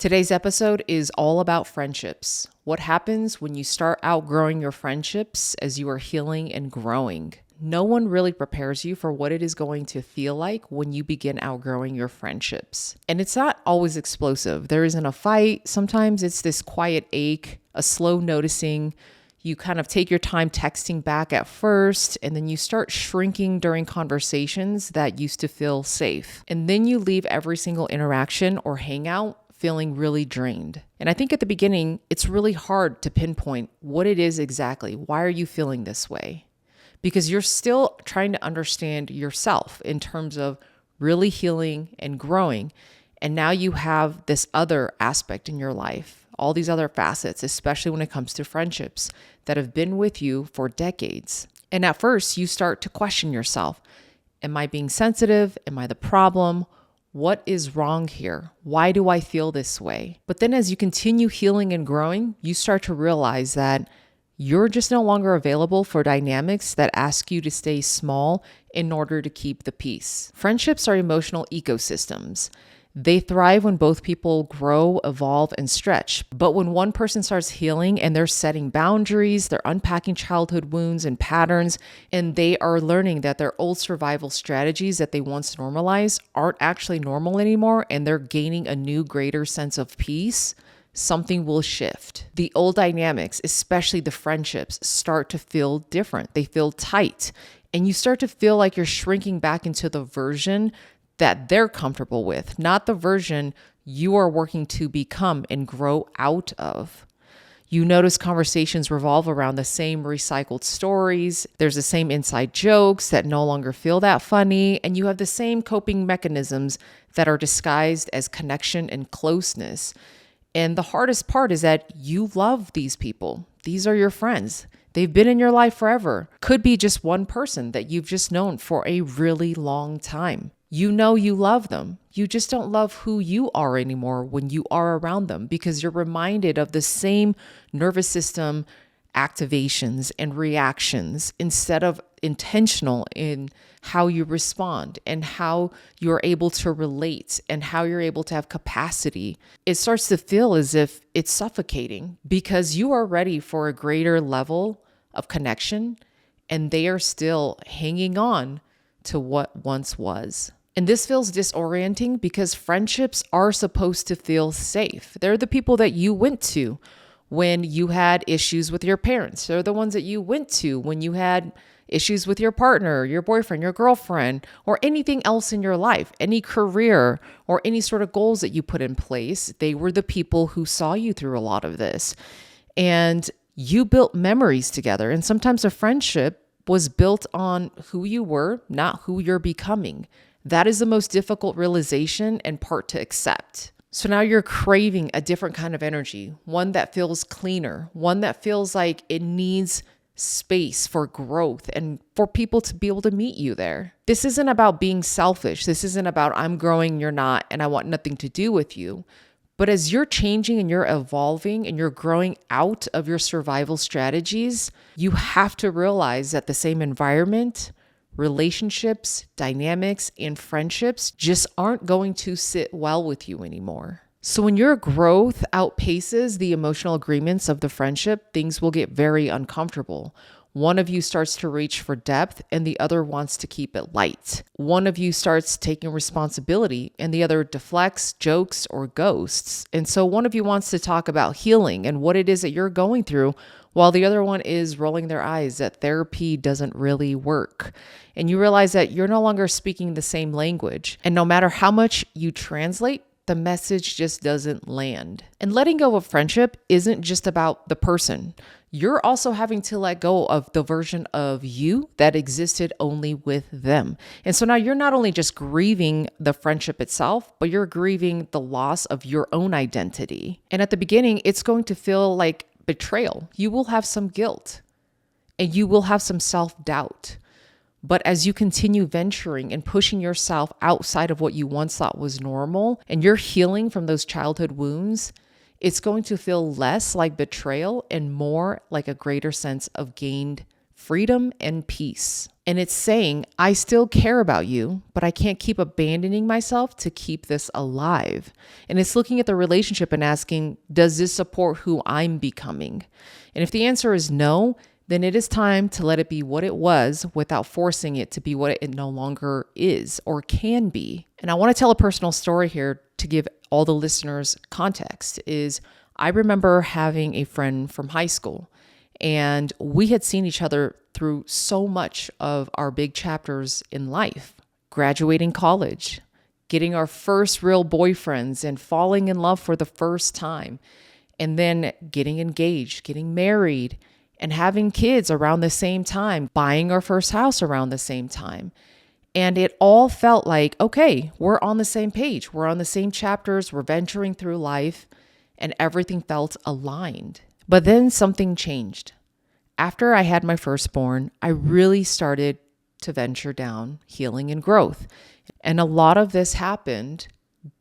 Today's episode is all about friendships. What happens when you start outgrowing your friendships as you are healing and growing? No one really prepares you for what it is going to feel like when you begin outgrowing your friendships. And it's not always explosive. There isn't a fight. Sometimes it's this quiet ache, a slow noticing. You kind of take your time texting back at first, and then you start shrinking during conversations that used to feel safe. And then you leave every single interaction or hangout feeling really drained. And I think at the beginning, it's really hard to pinpoint what it is exactly. Why are you feeling this way? Because you're still trying to understand yourself in terms of really healing and growing. And now you have this other aspect in your life, all these other facets, especially when it comes to friendships that have been with you for decades. And at first, you start to question yourself. Am I being sensitive? Am I the problem? What is wrong here? Why do I feel this way? But then as you continue healing and growing, you start to realize that you're just no longer available for dynamics that ask you to stay small in order to keep the peace. Friendships are emotional ecosystems. They thrive when both people grow, evolve, and stretch. But when one person starts healing and they're setting boundaries, they're unpacking childhood wounds and patterns, and they are learning that their old survival strategies that they once normalized aren't actually normal anymore, and they're gaining a new, greater sense of peace, something will shift. The old dynamics, especially the friendships, start to feel different. They feel tight, and you start to feel like you're shrinking back into the version that they're comfortable with, not the version you are working to become and grow out of. You notice conversations revolve around the same recycled stories. There's the same inside jokes that no longer feel that funny, and you have the same coping mechanisms that are disguised as connection and closeness. And the hardest part is that you love these people. These are your friends. They've been in your life forever. Could be just one person that you've just known for a really long time. You know you love them. You just don't love who you are anymore when you are around them because you're reminded of the same nervous system activations and reactions instead of intentional in how you respond and how you're able to relate and how you're able to have capacity. It starts to feel as if it's suffocating because you are ready for a greater level of connection and they are still hanging on to what once was. And this feels disorienting because friendships are supposed to feel safe. They're the people that you went to when you had issues with your parents. They're the ones that you went to when you had issues with your partner, your boyfriend, your girlfriend, or anything else in your life, any career or any sort of goals that you put in place. They were the people who saw you through a lot of this. And you built memories together. And sometimes a friendship was built on who you were, not who you're becoming. That is the most difficult realization and part to accept. So now you're craving a different kind of energy, one that feels cleaner, one that feels like it needs space for growth and for people to be able to meet you there. This isn't about being selfish. This isn't about I'm growing, you're not, and I want nothing to do with you. But as you're changing and you're evolving and you're growing out of your survival strategies, you have to realize that the same environment, relationships, dynamics, and friendships just aren't going to sit well with you anymore. So when your growth outpaces the emotional agreements of the friendship, things will get very uncomfortable. One of you starts to reach for depth and the other wants to keep it light. One of you starts taking responsibility and the other deflects, jokes, or ghosts. And so one of you wants to talk about healing and what it is that you're going through, while the other one is rolling their eyes that therapy doesn't really work. And you realize that you're no longer speaking the same language. And no matter how much you translate, the message just doesn't land. And letting go of friendship isn't just about the person. You're also having to let go of the version of you that existed only with them. And so now you're not only just grieving the friendship itself, but you're grieving the loss of your own identity. And at the beginning, it's going to feel like betrayal. You will have some guilt and you will have some self-doubt. But as you continue venturing and pushing yourself outside of what you once thought was normal, and you're healing from those childhood wounds, it's going to feel less like betrayal and more like a greater sense of gained freedom and peace. And it's saying, I still care about you, but I can't keep abandoning myself to keep this alive. And it's looking at the relationship and asking, does this support who I'm becoming? And if the answer is no, then it is time to let it be what it was without forcing it to be what it no longer is or can be. And I want to tell a personal story here to give all the listeners context. Is I remember having a friend from high school, and we had seen each other through so much of our big chapters in life, graduating college, getting our first real boyfriends and falling in love for the first time, and then getting engaged, getting married, and having kids around the same time, buying our first house around the same time. And it all felt like, okay, we're on the same page. We're on the same chapters. We're venturing through life, and everything felt aligned. But then something changed. After I had my firstborn, I really started to venture down healing and growth. And a lot of this happened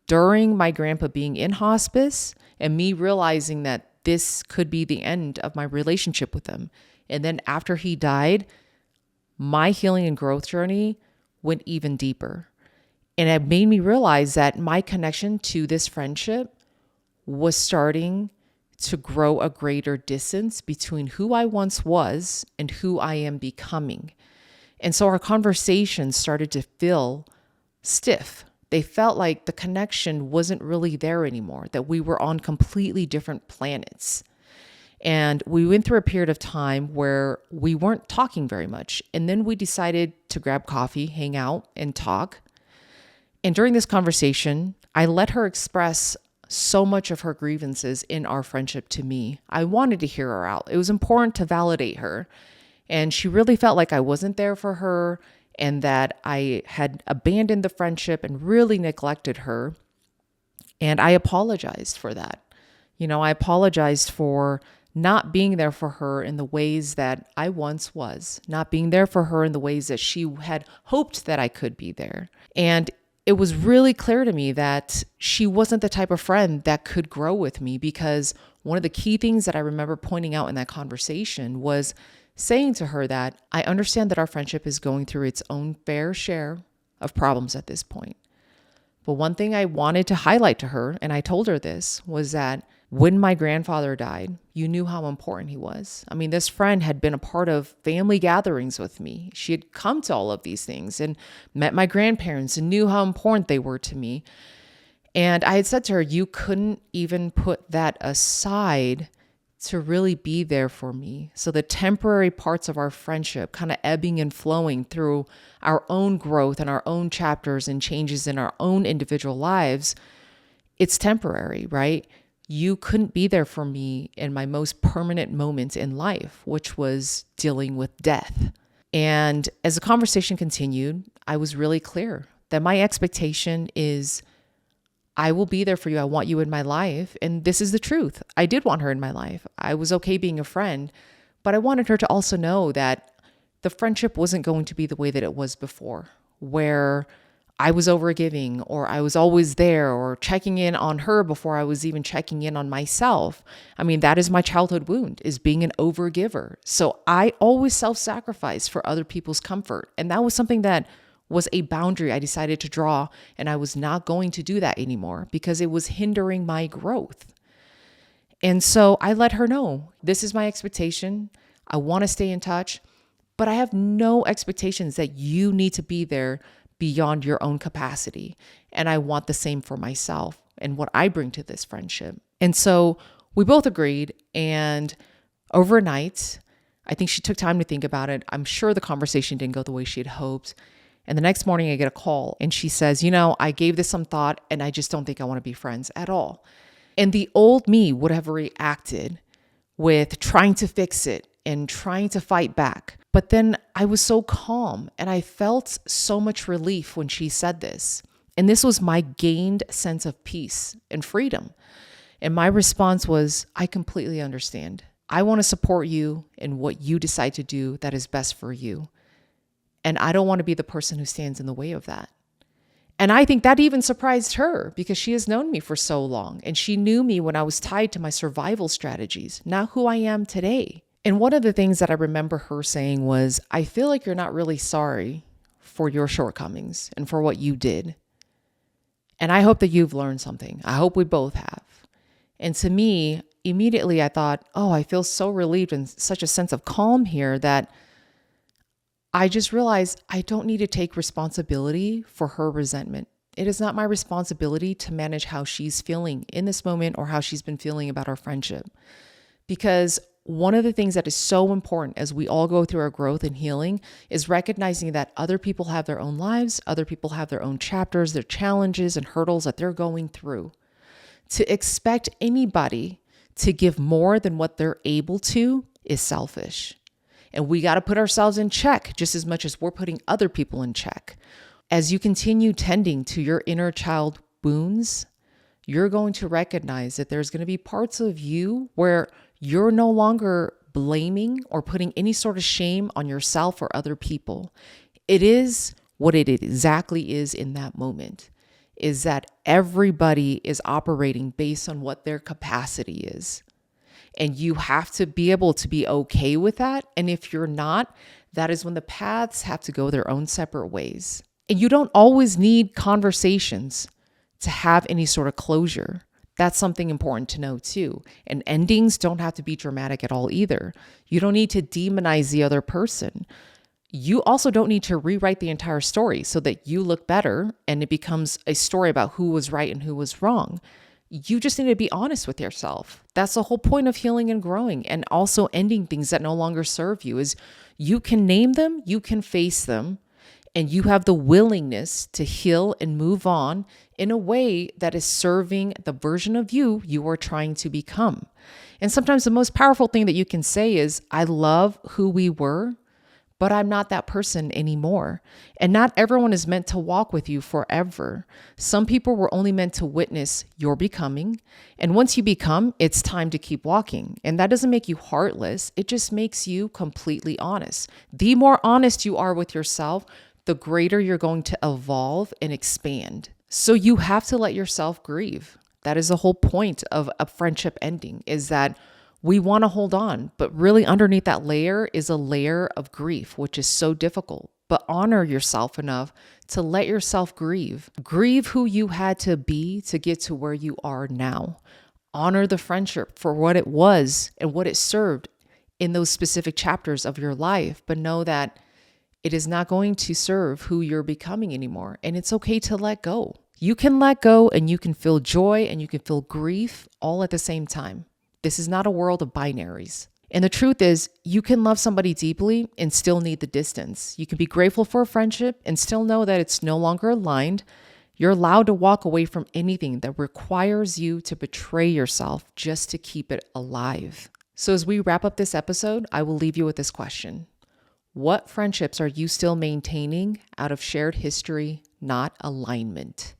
during my grandpa being in hospice and me realizing that this could be the end of my relationship with him. And then after he died, my healing and growth journey went even deeper. And it made me realize that my connection to this friendship was starting to grow a greater distance between who I once was and who I am becoming. And so our conversations started to feel stiff. They felt like the connection wasn't really there anymore, that we were on completely different planets. And we went through a period of time where we weren't talking very much. And then we decided to grab coffee, hang out, and talk. And during this conversation, I let her express so much of her grievances in our friendship to me. I wanted to hear her out. It was important to validate her. And she really felt like I wasn't there for her and that I had abandoned the friendship and really neglected her. And I apologized for that. I apologized for not being there for her in the ways that I once was, not being there for her in the ways that she had hoped that I could be there. And it was really clear to me that she wasn't the type of friend that could grow with me, because one of the key things that I remember pointing out in that conversation was saying to her that I understand that our friendship is going through its own fair share of problems at this point. But one thing I wanted to highlight to her, and I told her this, was that when my grandfather died, you knew how important he was. I mean, this friend had been a part of family gatherings with me. She had come to all of these things and met my grandparents and knew how important they were to me. And I had said to her, you couldn't even put that aside to really be there for me. So the temporary parts of our friendship kind of ebbing and flowing through our own growth and our own chapters and changes in our own individual lives, it's temporary, right? You couldn't be there for me in my most permanent moments in life, which was dealing with death. And as the conversation continued, I was really clear that my expectation is I will be there for you. I want you in my life. And this is the truth. I did want her in my life. I was okay being a friend, but I wanted her to also know that the friendship wasn't going to be the way that it was before, where I was overgiving, or I was always there, or checking in on her before I was even checking in on myself. I mean, that is my childhood wound, is being an overgiver. So I always self-sacrificed for other people's comfort. And that was something that was a boundary I decided to draw, and I was not going to do that anymore because it was hindering my growth. And so I let her know, this is my expectation. I want to stay in touch, but I have no expectations that you need to be there beyond your own capacity. And I want the same for myself and what I bring to this friendship. And so we both agreed. And overnight, I think she took time to think about it. I'm sure the conversation didn't go the way she had hoped. And the next morning I get a call and she says, I gave this some thought and I just don't think I want to be friends at all. And the old me would have reacted with trying to fix it and trying to fight back. But then I was so calm and I felt so much relief when she said this. And this was my gained sense of peace and freedom. And my response was, I completely understand. I want to support you in what you decide to do that is best for you. And I don't want to be the person who stands in the way of that. And I think that even surprised her because she has known me for so long. And she knew me when I was tied to my survival strategies, not who I am today. And one of the things that I remember her saying was, I feel like you're not really sorry for your shortcomings and for what you did. And I hope that you've learned something. I hope we both have. And to me, immediately I thought, oh, I feel so relieved and such a sense of calm here that I just realized I don't need to take responsibility for her resentment. It is not my responsibility to manage how she's feeling in this moment or how she's been feeling about our friendship. Because one of the things that is so important as we all go through our growth and healing is recognizing that other people have their own lives, other people have their own chapters, their challenges and hurdles that they're going through. To expect anybody to give more than what they're able to is selfish. And we got to put ourselves in check just as much as we're putting other people in check. As you continue tending to your inner child wounds, you're going to recognize that there's going to be parts of you where you're no longer blaming or putting any sort of shame on yourself or other people. It is what it exactly is in that moment, is that everybody is operating based on what their capacity is. And you have to be able to be okay with that. And if you're not, that is when the paths have to go their own separate ways. And you don't always need conversations to have any sort of closure. That's something important to know too. And endings don't have to be dramatic at all either. You don't need to demonize the other person. You also don't need to rewrite the entire story so that you look better and it becomes a story about who was right and who was wrong. You just need to be honest with yourself. That's the whole point of healing and growing, and also ending things that no longer serve you. Is you can name them, you can face them, and you have the willingness to heal and move on in a way that is serving the version of you you are trying to become. And sometimes the most powerful thing that you can say is, I love who we were, but I'm not that person anymore. And not everyone is meant to walk with you forever. Some people were only meant to witness your becoming. And once you become, it's time to keep walking. And that doesn't make you heartless. It just makes you completely honest. The more honest you are with yourself, the greater you're going to evolve and expand. So you have to let yourself grieve. That is the whole point of a friendship ending, is that we want to hold on, but really underneath that layer is a layer of grief, which is so difficult. But honor yourself enough to let yourself grieve. Grieve who you had to be to get to where you are now. Honor the friendship for what it was and what it served in those specific chapters of your life, but know that it is not going to serve who you're becoming anymore. And it's okay to let go. You can let go and you can feel joy and you can feel grief all at the same time. This is not a world of binaries. And the truth is, you can love somebody deeply and still need the distance. You can be grateful for a friendship and still know that it's no longer aligned. You're allowed to walk away from anything that requires you to betray yourself just to keep it alive. So as we wrap up this episode, I will leave you with this question. What friendships are you still maintaining out of shared history, not alignment?